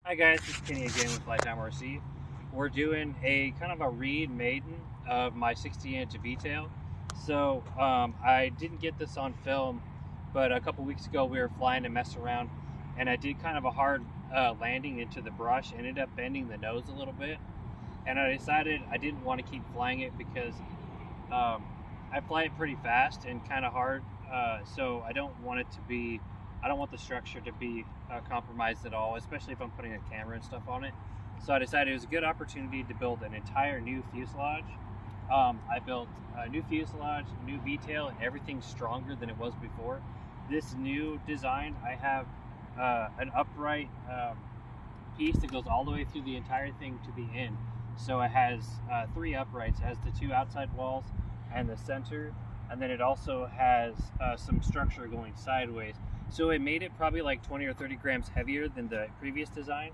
Hi guys, this is Kenny again with Flytime RC. We're doing a kind of a remaiden of my 60-inch V-tail. So I didn't get this on film, but a couple weeks ago we were flying and messing around, and I did kind of a hard landing into the brush. Ended up bending the nose a little bit, and I decided I didn't want to keep flying it because I fly it pretty fast and kind of hard. So I don't want the structure to be compromised at all, especially if I'm putting a camera and stuff on it. So I decided it was a good opportunity to build an entire new fuselage. I built a new fuselage, new V-tail, and everything's stronger than it was before. This new design, I have an upright piece that goes all the way through the entire thing to the end. So it has 3 uprights. It has the 2 outside walls and the center, and then it also has some structure going sideways. So it made it probably like 20 or 30 grams heavier than the previous design,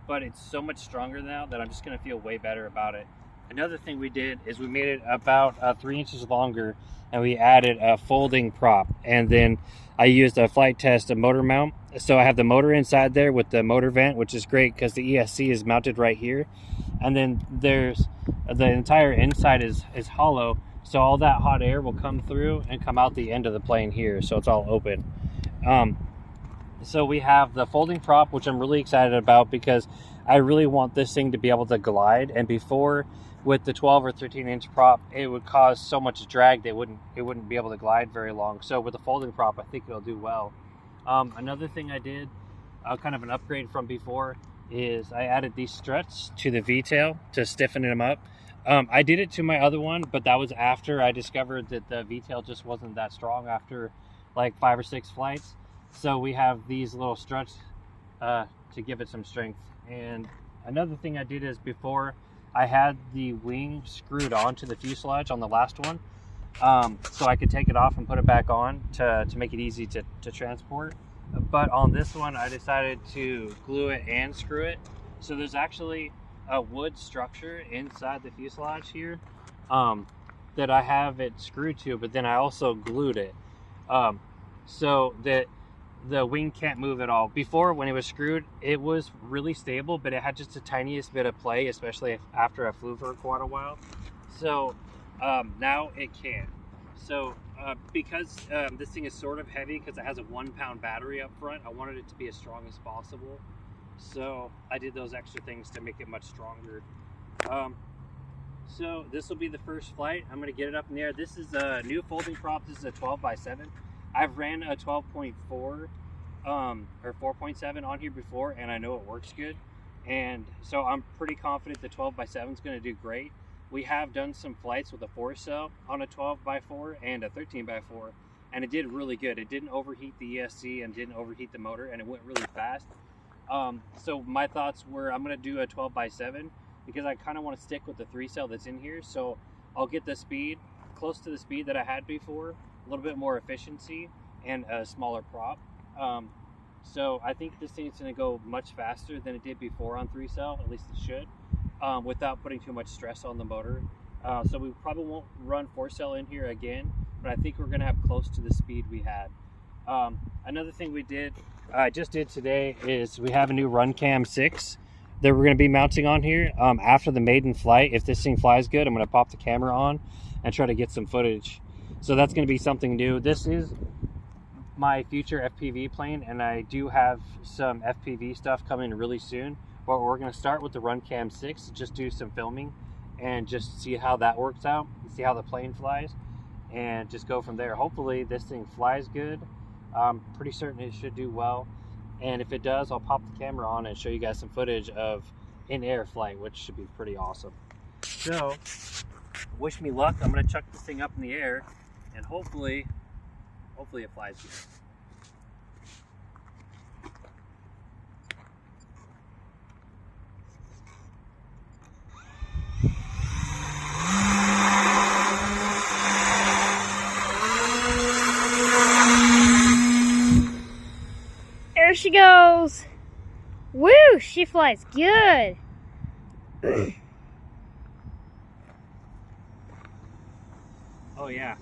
but it's so much stronger now that I'm just gonna feel way better about it. Another thing we did is we made it about 3 inches longer, and we added a folding prop. And then I used a flight test, a motor mount. So I have the motor inside there with the motor vent, which is great because the ESC is mounted right here. And then there's the entire inside is hollow. So all that hot air will come through and come out the end of the plane here. So it's all open. So we have the folding prop, which I'm really excited about because I really want this thing to be able to glide. And before, with the 12 or 13 inch prop, it would cause so much drag that it wouldn't be able to glide very long. So with the folding prop, I think it'll do well. Another thing I did, kind of an upgrade from before, is I added these struts to the V-tail to stiffen them up. I did it to my other one, but that was after I discovered that the V-tail just wasn't that strong after like 5 or 6 flights. So we have these little struts to give it some strength. And another thing I did is before I had the wing screwed onto the fuselage on the last one, so I could take it off and put it back on to make it easy to transport. But on this one, I decided to glue it and screw it. So there's actually a wood structure inside the fuselage here that I have it screwed to, but then I also glued it so that the wing can't move at all. Before, when it was screwed, it was really stable, but it had just the tiniest bit of play, especially after I flew for quite a while. So now it can. So because this thing is sort of heavy because it has a 1-pound battery up front, I wanted it to be as strong as possible. So I did those extra things to make it much stronger. So this will be the first flight. I'm gonna get it up in the air. This is a new folding prop. This is a 12x7. I've ran a 12.4 or 4.7 on here before, and I know it works good. And so I'm pretty confident the 12x7 is going to do great. We have done some flights with a 4-cell on a 12x4 and a 13x4, and it did really good. It didn't overheat the ESC and didn't overheat the motor, and it went really fast. So my thoughts were I'm going to do a 12x7 because I kind of want to stick with the 3-cell that's in here. So I'll get the speed close to the speed that I had before, a little bit more efficiency, and a smaller prop. So I think this thing is going to go much faster than it did before on 3-cell, at least it should, without putting too much stress on the motor. So we probably won't run 4-cell in here again, but I think we're going to have close to the speed we had. Another thing I just did today is we have a new run cam 6 that we're going to be mounting on here. After the maiden flight, if this thing flies good, I'm going to pop the camera on and try to get some footage. So that's going to be something new. This is my future FPV plane, and I do have some FPV stuff coming really soon, but we're going to start with the run cam 6, just do some filming and just see how that works out, see how the plane flies, and just go from there. Hopefully this thing flies good. I'm pretty certain it should do well, and if it does, I'll pop the camera on and show you guys some footage of in-air flight, which should be pretty awesome. So wish me luck. I'm going to chuck this thing up in the air and hopefully it flies good. There she goes. Woo, she flies good. Oh yeah,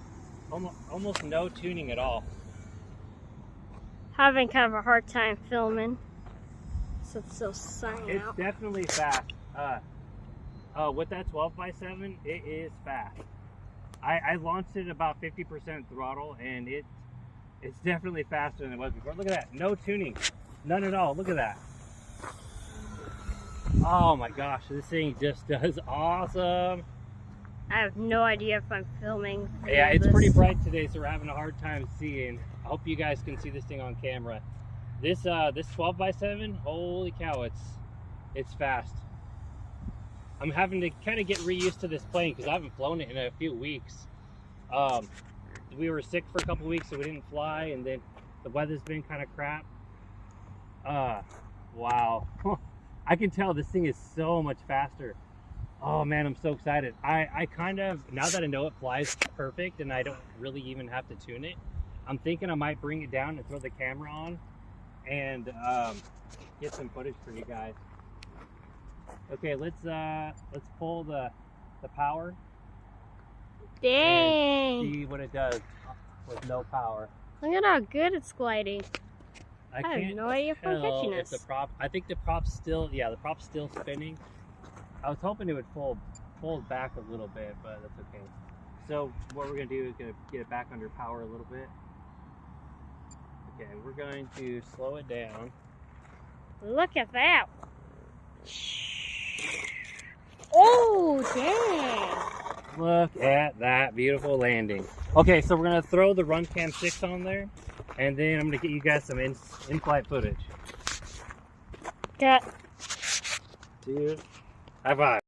almost no tuning at all. Having kind of a hard time filming, so it's still sunny It's out. definitely fast. With that 12x7, it is fast. I launched it about 50% throttle, and it's definitely faster than it was before. Look at that, no tuning, none at all. Look at that. Oh my gosh, this thing just does awesome. I have no idea if I'm filming. Yeah, it's pretty bright today, so we're having a hard time seeing. I hope you guys can see this thing on camera. This 12x7, holy cow, it's fast. I'm having to kind of get reused to this plane because I haven't flown it in a few weeks. We were sick for a couple weeks, so we didn't fly, and then the weather's been kind of crap. Wow. I can tell this thing is so much faster. Oh man, I'm so excited. I kind of, now that I know it flies perfect and I don't really even have to tune it, I'm thinking I might bring it down and throw the camera on and get some footage for you guys. Okay, let's pull the power. Dang. And see what it does with no power. Look at how good it's gliding. I have can't no idea if I'm tell catching if this. the prop, I think the prop's still, yeah, the prop's still spinning. I was hoping it would fold back a little bit, but that's okay. So what we're gonna do is gonna get it back under power a little bit. Okay, we're going to slow it down. Look at that. Oh, dang. Look at that beautiful landing. Okay, so we're gonna throw the Run Cam 6 on there, and then I'm gonna get you guys some in-flight footage. Got. Dude, high five.